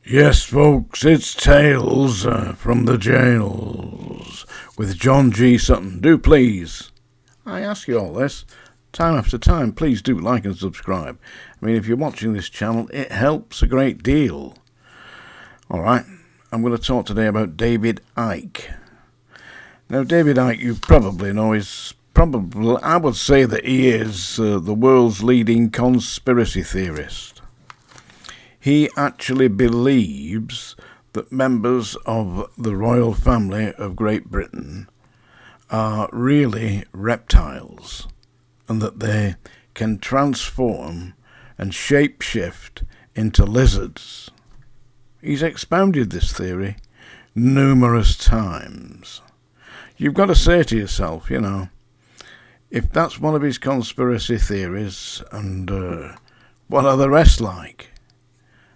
Yes, folks, it's Tales from the Jails with John G Sutton. Do please, I ask you all this, time after time, please do like and subscribe. I mean, if you're watching this channel, it helps a great deal. Alright, I'm going to talk today about David Icke. Now, David Icke, you probably know, I would say that he is the world's leading conspiracy theorist. He actually believes that members of the royal family of Great Britain are really reptiles and that they can transform and shapeshift into lizards. He's expounded this theory numerous times. You've got to say to yourself, if that's one of his conspiracy theories, and what are the rest like?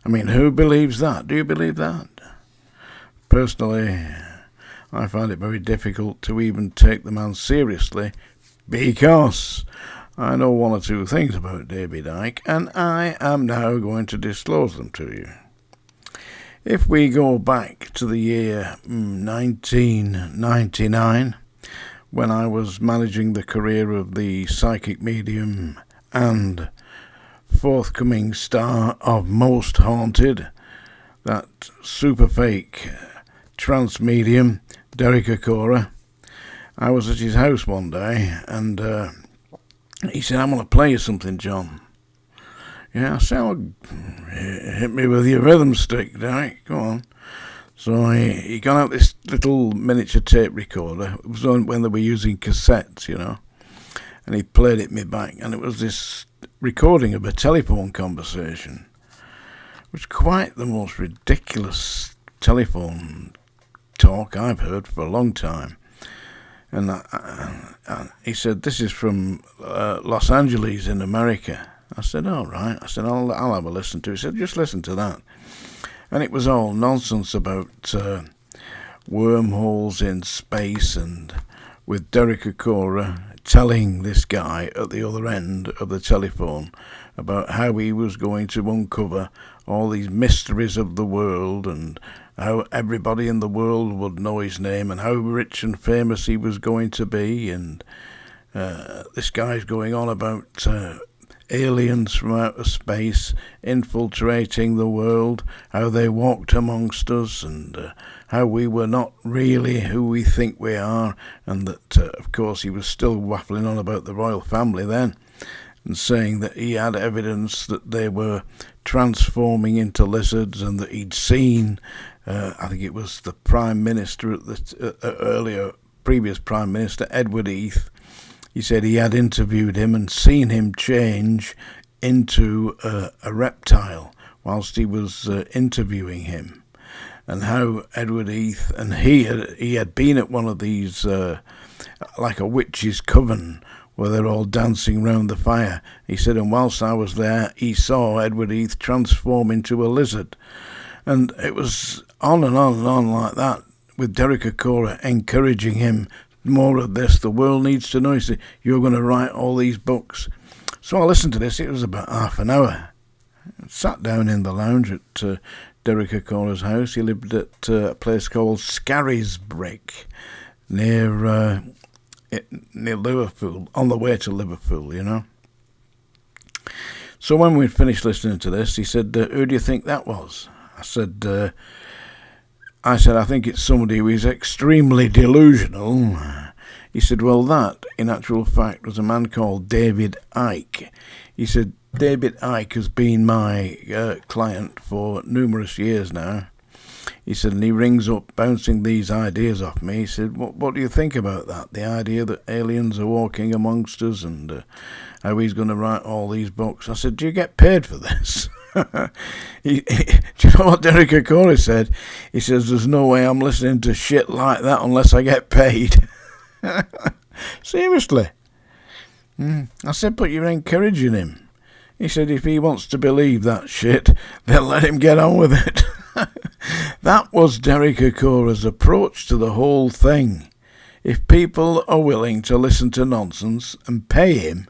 I mean, who believes that? Do you believe that? Personally, I find it very difficult to even take the man seriously because I know one or two things about David Icke, and I am now going to disclose them to you. If we go back to the year 1999, when I was managing the career of the psychic medium and forthcoming star of Most Haunted, that super fake trance medium, ACORAH, I was at his house one day and he said, "I'm going to play you something, John." Yeah, I said, "Oh, hit me with your rhythm stick, Derek, go on." So he got out this little miniature tape recorder. It was when they were using cassettes, and he played it me back, and it was this recording of a telephone conversation. It was quite the most ridiculous telephone talk I've heard for a long time. And he said, "This is from Los Angeles in America." I said, "All right." I said, I'll have a listen to it. He said, "Just listen to that." And it was all nonsense about wormholes in space, and with ACORAH telling this guy at the other end of the telephone about how he was going to uncover all these mysteries of the world and how everybody in the world would know his name and how rich and famous he was going to be. And this guy's going on about aliens from outer space infiltrating the world, how they walked amongst us, and how we were not really who we think we are, and that, of course, he was still waffling on about the royal family then, and saying that he had evidence that they were transforming into lizards, and that he'd seen, I think it was the Prime Minister, previous Prime Minister, Edward Heath. He said he had interviewed him and seen him change into a reptile whilst he was interviewing him, and how Edward Heath and he had been at one of these like a witch's coven where they're all dancing round the fire. He said, and whilst I was there, he saw Edward Heath transform into a lizard. And it was on and on and on like that, with ACORAH encouraging him, "More of this, the world needs to know. He said, you're going to write all these books." So I listened to this. It was about half an hour. I sat down in the lounge at ACORAH's house. He lived at a place called Scarisbrick near Liverpool, on the way to Liverpool, So when we'd finished listening to this, he said, "Who do you think that was?" I said, "I think it's somebody who is extremely delusional." He said, "Well, that, in actual fact, was a man called David Icke." He said, "David Icke has been my client for numerous years now." He said, and he rings up bouncing these ideas off me. He said, what do you think about that? The idea that aliens are walking amongst us, and how he's going to write all these books. I said, "Do you get paid for this?" Do you know what ACORAH said? He says, "There's no way I'm listening to shit like that unless I get paid." Seriously. I said, "But you're encouraging him." He said, "If he wants to believe that shit, then let him get on with it." That was ACORAH's approach to the whole thing. If people are willing to listen to nonsense and pay him,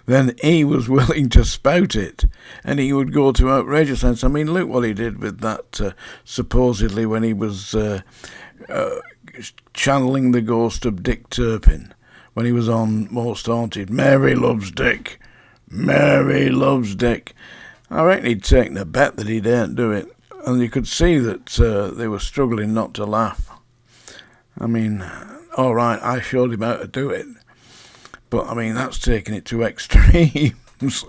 then he was willing to spout it, and he would go to outrageous lengths. I mean, look what he did with that, supposedly when he was channeling the ghost of Dick Turpin, when he was on Most Haunted. Mary loves Dick. Mary loves Dick. I reckon he'd taken a bet that he daren't do it, and you could see that they were struggling not to laugh. I mean, all right, I showed him how to do it, but I mean, that's taking it to extremes.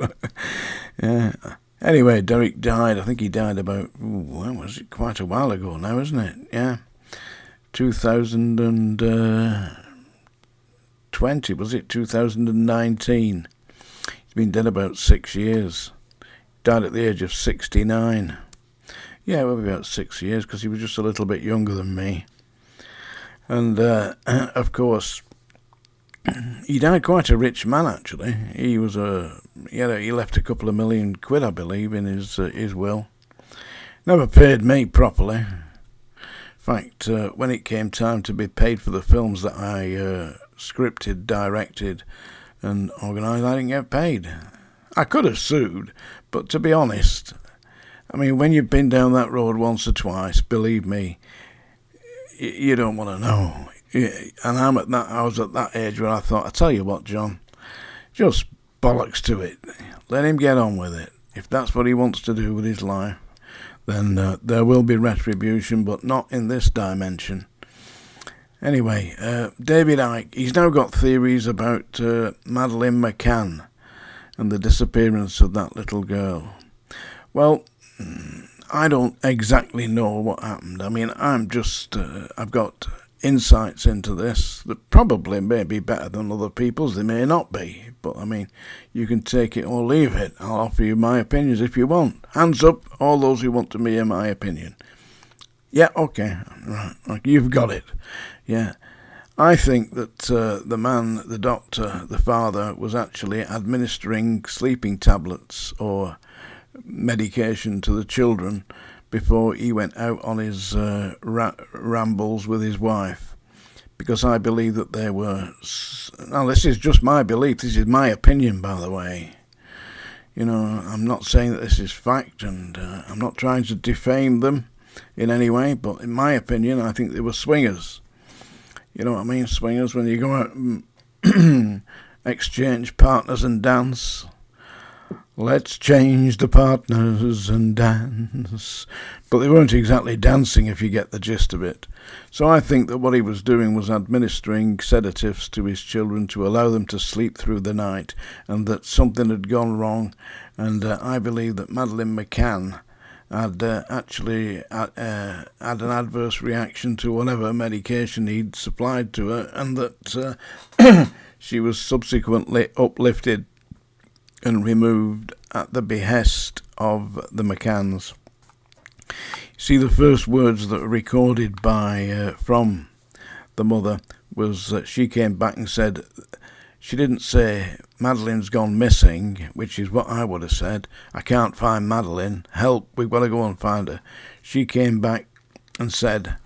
Yeah. Anyway, Derek died. I think he died about, when was it? Quite a while ago now, isn't it? Yeah. 2020, was it? 2019. He's been dead about 6 years. Died at the age of 69. Yeah, well, about 6 years, because he was just a little bit younger than me. And, of course, he died quite a rich man, actually. He was he left a couple of £1 million, I believe, in his will. Never paid me properly. In fact, when it came time to be paid for the films that I scripted, directed, and organised, I didn't get paid. I could have sued, but to be honest, I mean, when you've been down that road once or twice, believe me, you don't want to know. And I was at that age where I thought, I tell you what, John, just bollocks to it. Let him get on with it. If that's what he wants to do with his life, then there will be retribution, but not in this dimension. Anyway, David Icke, he's now got theories about Madeleine McCann and the disappearance of that little girl. Well, I don't exactly know what happened. I mean, I've got insights into this that probably may be better than other people's. They may not be, but I mean, you can take it or leave it. I'll offer you my opinions if you want. Hands up, all those who want to hear my opinion. Yeah, okay, right, you've got it. Yeah, I think that the man, the doctor, the father, was actually administering sleeping tablets or medication to the children before he went out on his rambles with his wife, because I believe that they were... Now, this is just my belief. This is my opinion, by the way. You know, I'm not saying that this is fact, and I'm not trying to defame them in any way, but in my opinion, I think they were swingers. You know what I mean? Swingers, when you go out and exchange partners and dance. Let's change the partners and dance. But they weren't exactly dancing, if you get the gist of it. So I think that what he was doing was administering sedatives to his children to allow them to sleep through the night, and that something had gone wrong. And I believe that Madeleine McCann had actually had an adverse reaction to whatever medication he'd supplied to her, and that she was subsequently uplifted and removed at the behest of the McCanns. See, the first words that were recorded by from the mother was that she came back and said, she didn't say Madeleine's gone missing, which is what I would have said. I can't find Madeleine. Help, we've got to go and find her. She came back and said,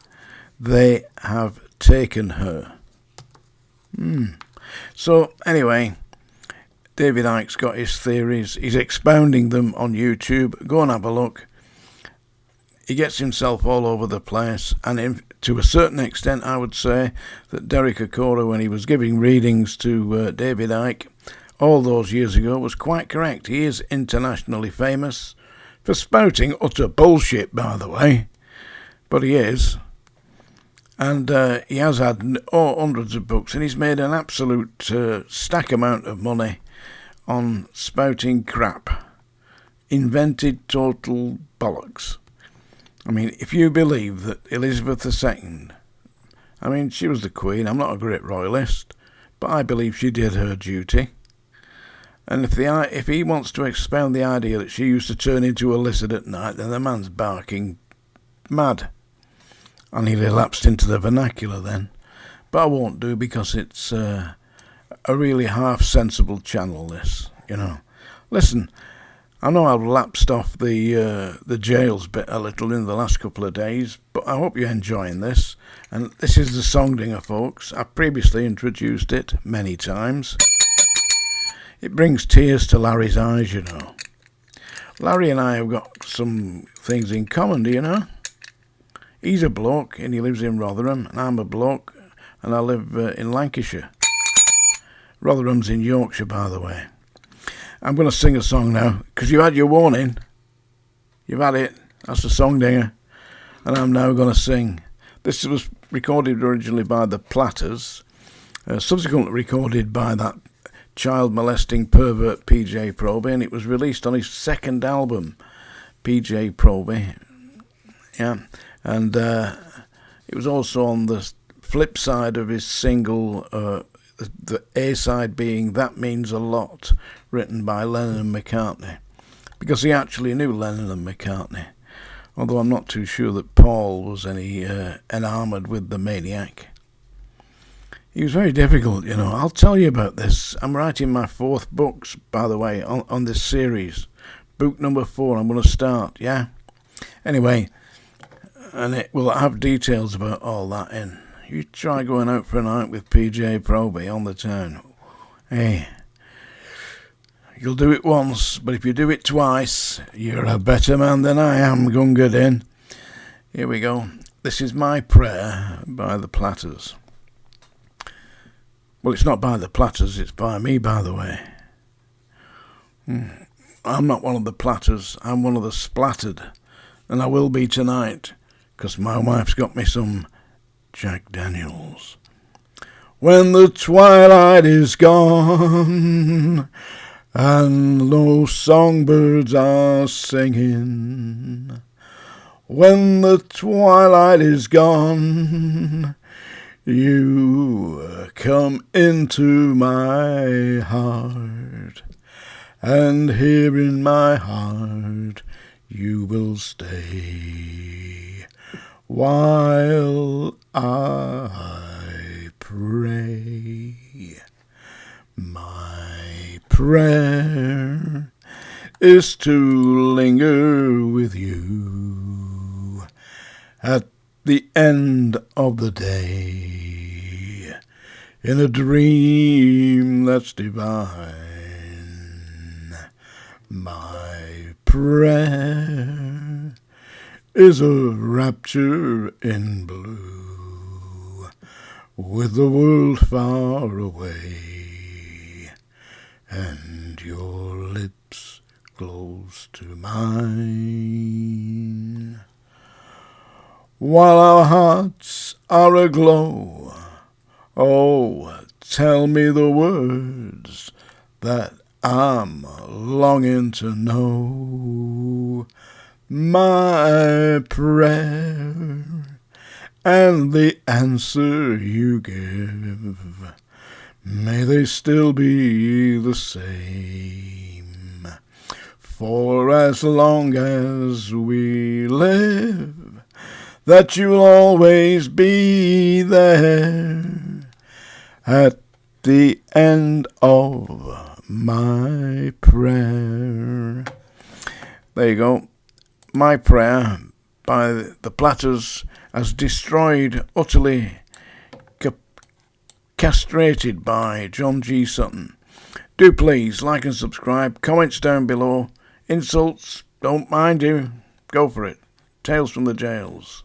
they have taken her. So anyway, David Icke's got his theories. He's expounding them on YouTube. Go and have a look. He gets himself all over the place, and to a certain extent, I would say that Derek ACORAH, when he was giving readings to David Icke all those years ago, was quite correct. He is internationally famous for spouting utter bullshit, by the way, but he is. And he has had hundreds of books, and he's made an absolute stack amount of money on spouting crap. Invented total bollocks. I mean, if you believe that Elizabeth II, I mean, she was the Queen. I'm not a great royalist, but I believe she did her duty. And if he wants to expound the idea that she used to turn into a lizard at night, then the man's barking mad. And he relapsed into the vernacular then. But I won't do, because it's a really half-sensible channel, this, you know. Listen, I know I've lapsed off the jails bit a little in the last couple of days, but I hope you're enjoying this. And this is the Song Dinger, folks. I've previously introduced it many times. It brings tears to Larry's eyes, you know. Larry and I have got some things in common, do you know? He's a bloke and he lives in Rotherham, and I'm a bloke and I live in Lancashire. Rotherham's in Yorkshire, by the way. I'm going to sing a song now, because you had your warning. You've had it. That's the song dinger. And I'm now going to sing. This was recorded originally by the Platters, subsequently recorded by that child molesting pervert PJ Proby, and it was released on his second album, PJ Proby. Yeah, and it was also on the flip side of his single, the A side being That Means a Lot, written by Lennon and McCartney, because he actually knew Lennon and McCartney, although I'm not too sure that Paul was any enamoured with the maniac. He was very difficult, you know. I'll tell you about this. I'm writing my 4th book, by the way, on this series. Book number 4, I'm going to start, yeah? Anyway, and it will have details about all that in. You try going out for a night with PJ Proby on the town. Hey, you'll do it once, but if you do it twice, you're a better man than I am, Gunga Din. Here we go. This is My Prayer by the Platters. Well, it's not by the Platters, it's by me, by the way. I'm not one of the Platters, I'm one of the Splattered. And I will be tonight, because my wife's got me some Jack Daniels. When the twilight is gone and no songbirds are singing, when the twilight is gone, you come into my heart, and here in my heart you will stay while I pray. My prayer is to linger with you at the end of the day, in a dream that's divine. My prayer is a rapture in blue, with the world far away, and your lips close to mine. While our hearts are aglow, oh, tell me the words that I'm longing to know. My prayer and the answer you give, may they still be the same. For as long as we live, that you'll always be there at the end of my prayer. There you go. My Prayer by the Platters, as destroyed, utterly castrated by John G Sutton. Do please like and subscribe. Comments down below. Insults, don't mind you. Go for it. Tales from the Jails.